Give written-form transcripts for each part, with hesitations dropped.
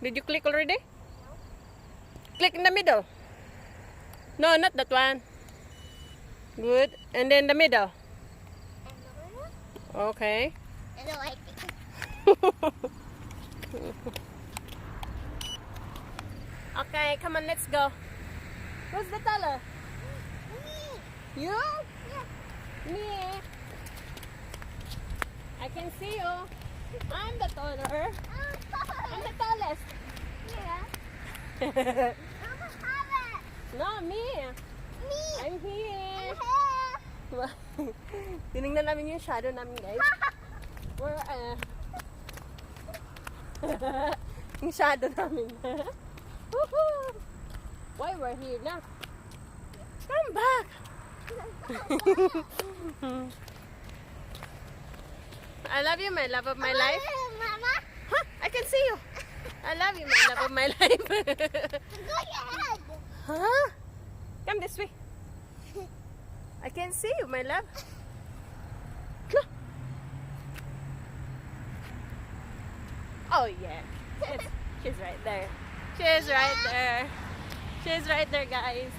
Did you click already? Click in the middle. No, not that one. Good. And then the middle. Okay. I don't like it. Okay, come on, let's go. Who's the taller? Me. You? Yeah. Me. I can see you. I'm the taller. I'm the tallest. Yeah. I'm a harap. No, me. Me. I'm here. I'm here. Tinignan namin yung shadow namin, guys. We're, yung shadow namin. Woohoo! Why we're here now? Come back! I love you, my love of my life. Mama. Huh? I can see you. I love you, my love of my life. Go ahead. Huh? Come this way. I can see you, my love. Look. Oh yeah. She's right there. She's right there. She's right there, guys.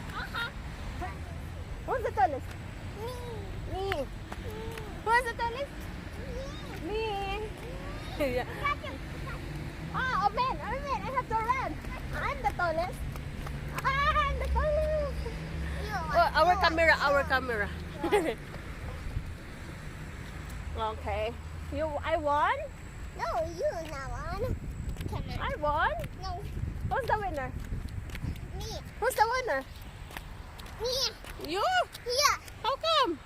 Who's the tallest? Me. Me. Who's the tallest? Me. Yeah. Oh, man. I have to run. I'm the tallest. I'm the tallest. Oh, our camera. Okay. I won? No, you not one. Come on. I won? No, Who's the winner? me. Who's the winner? Me. You? Yeah. How come?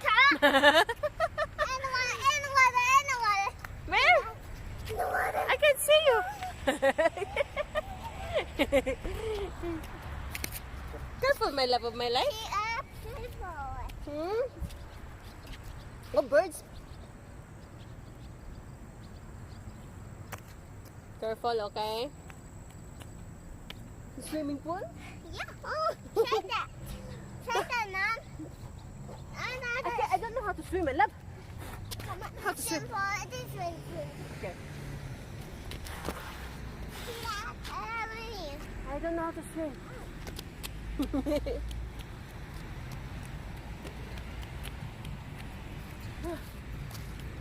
And water. Where? The water. I can see you. Careful, my love of my life. Hmm? Oh, birds. Careful, okay? Swimming pool? Yeah. Oh, try that. Try that, Mom. I don't know how to swim, my love. Come on. How to swim? It is really good. Okay. Yeah, I don't know how to swim.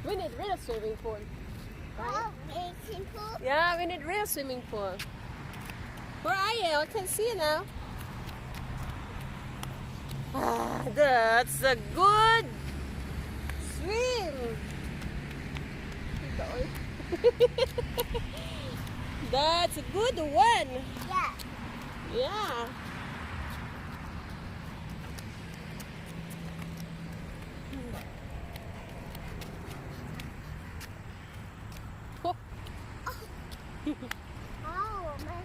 We need real swimming pool. oh, it's simple. Yeah, we need real swimming pool. Where are you? I can see you now. Ah, that's a good swim. That's a good one. Yeah. Yeah. Oh. Oh, my.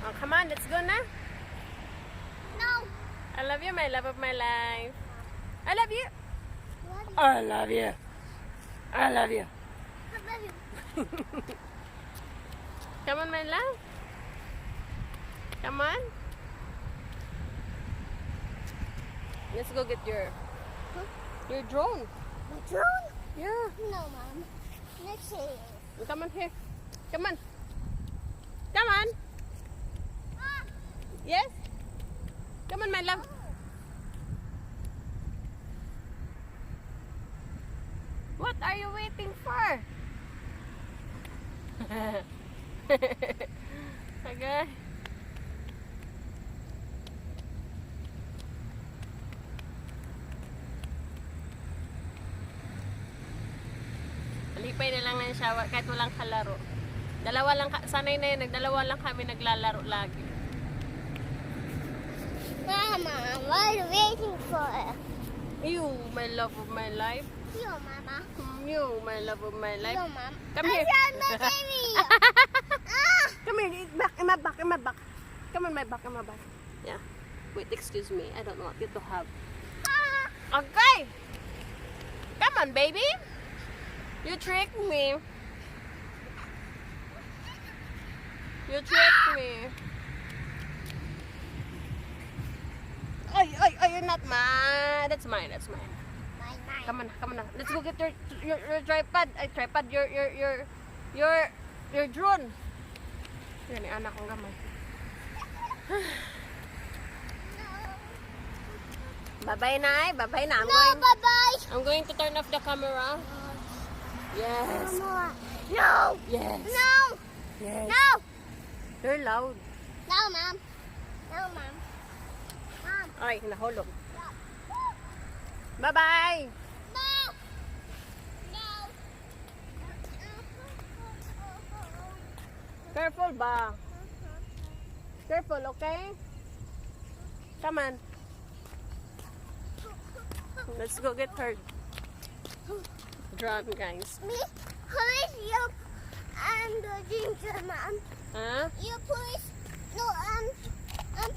Oh, come on, let's go now. No. I love you, my love of my life. I love you. What? I love you. I love you. I love you. Come on, my love. Come on. Let's go get your drone. My drone? Yeah. No, Mom. Let's see. Come on here. Come on. Come on. Ah. Yes. Come on, my love. What are you waiting for? Okay. Alipay na lang ng shower kahit walang kalaro. Dalawa lang, sanay na yun, nagdalawa lang kami naglalaro lagi. Mama, what are you waiting for? You, my love of my life. You, Mama. You, my love of my life. You, Mom. Come here. I found the baby. Ah. Come here, back in my back, in my back. Come on, my back, in my back. Yeah. Wait, excuse me. I don't want you to have. Ah. Okay. Come on, baby. You tricked me. You tricked me. Ay, you're not mad. That's mine. That's mine. Mine. Come on. Let's go get your tripod. Ay, tripod. Your drone. Yan, yung anak kong gamay. Bye-bye, Nay. Bye-bye na. Bye-bye. I'm going to turn off the camera. Yes. No. Yes. No. Yes. No. You're loud. No, Mom. No, Mom. Mom. Ay, nahulog. Bye-bye. No. No. Careful ba? Careful, okay? Come on. Let's go get her drone, guys. Me, who is you? I'm the ginger man. Huh? You police? No, I'm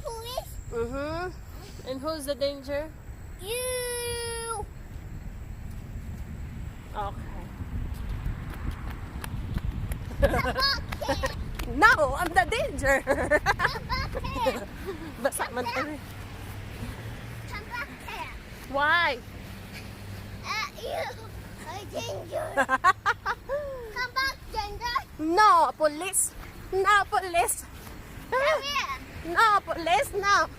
police. Mm-hmm. And who's the danger? You. Okay. Come back here. No, I'm the danger. Come back here. Basa man tayo. Come back here. Why? You. A ginger. Come back, ginger. No, police. No, police. Come here. No, police, no.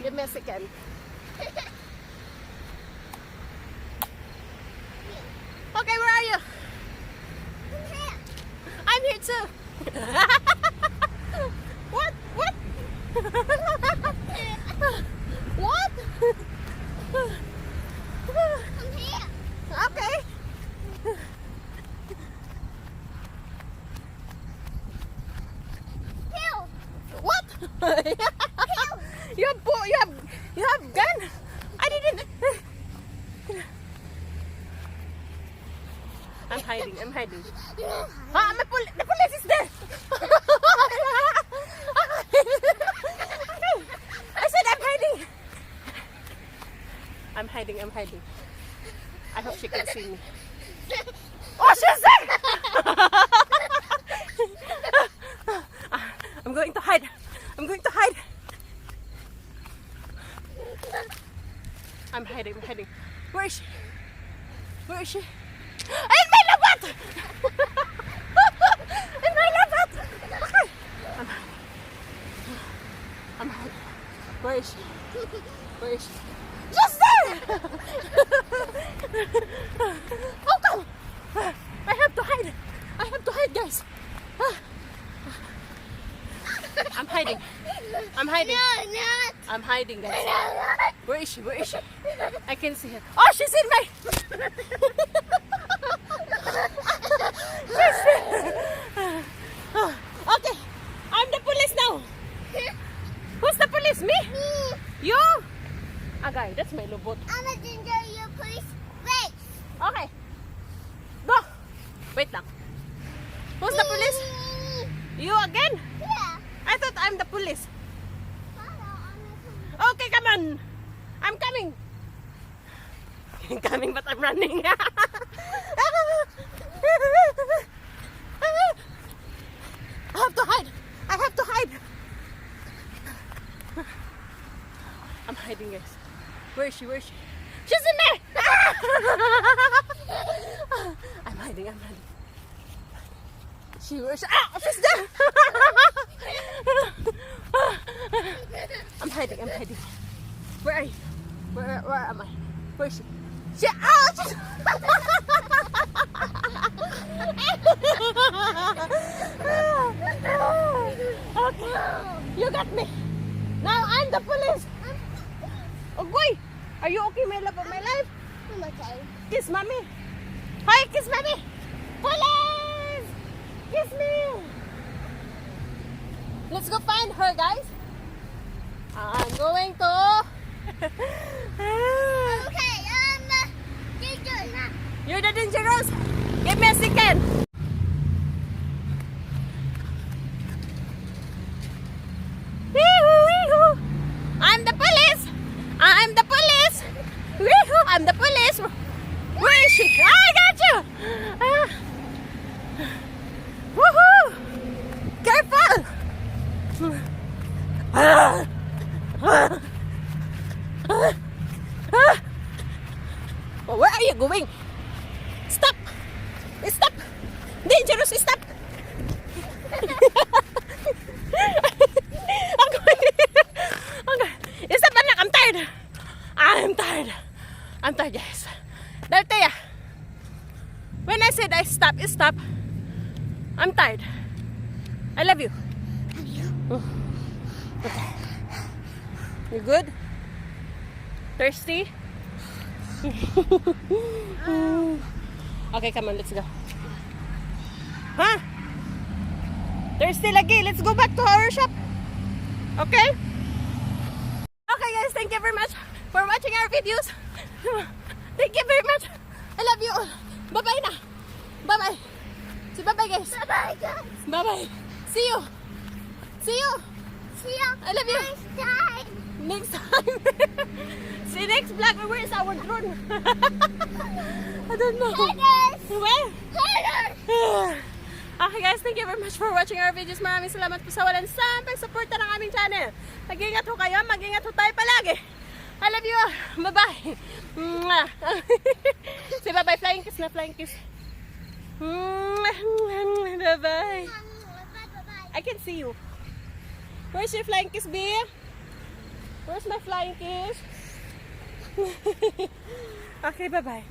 You're Mexican. Okay, where are you? Come here. I'm here too. What? What? What? Come here. Okay. Hill. What? You have gun? I didn't. I'm hiding. Ah, the police is there. I said I'm hiding. I'm hiding. I hope she can see me. Oh, she's there! I'm going to hide. I'm hiding. Where is she? In my labat! In my labat! Okay. I'm hiding. Where is she? Just there! Oh, come! I have to hide, guys. I'm hiding. No, not. I'm hiding, guys. No. Where is she? I can see her. Oh, she's in my... Okay, I'm the police now. Who's the police? Me? Me. You? Agay, that's my lubot. I'm a ginger. You police. Wait. Okay. Go. Wait lang. Who's the police? Me. You again? Yeah. I thought I'm the police. Hello, I'm a police. Okay, come on. I'm coming. I'm coming, but I'm running. I have to hide. I'm hiding, guys. Where is she? She's in there. I'm hiding. Where's she? Ah, she's there. I'm hiding. Where are you? Where am I? Where is she? She's okay. You got me. Now I'm the police. Oh boy, are you okay, my love of my life? I'm okay. Kiss mommy. Hi, kiss mommy. Police! Kiss me. Let's go find her, guys. I'm going to. Okay, I'm the ginger now. You're the dangerous. Give me a second. Wee-hoo. I'm the police. Wee-hoo. I'm the police. Where is she? I got you. Woohoo! Careful. are you going? Stop! Stop! Dangerous! Stop! Okay. Stop, anak! I'm tired! I'm tired! I'm tired, guys. Daltea, when I said I stop, stop. I'm tired. I love you. Okay. You good? Thirsty? Okay, come on, let's go. Huh? Thirsty lagi. Let's go back to our shop. Okay? Okay, guys, thank you very much for watching our videos. Thank you very much. I love you all. Bye-bye na. Bye-bye. Say bye-bye, guys. Bye-bye, guys. Bye-bye. See you. See you. See you I love you. next time. Next time. See next vlog. Where is our drone? I don't know. Haters. Where? Haters. Okay guys, thank you very much for watching our videos. Maraming salamat po sa walang sampay suporta ng aming channel. Mag-ingat ho kayo. Mag-ingat ho tayo palagi. I love you. Bye-bye. Say bye-bye. Flying kiss na. Flying kiss. Bye-bye. I can see you. Where's your flying kiss, B? Where's my flying kiss? Okay, bye-bye.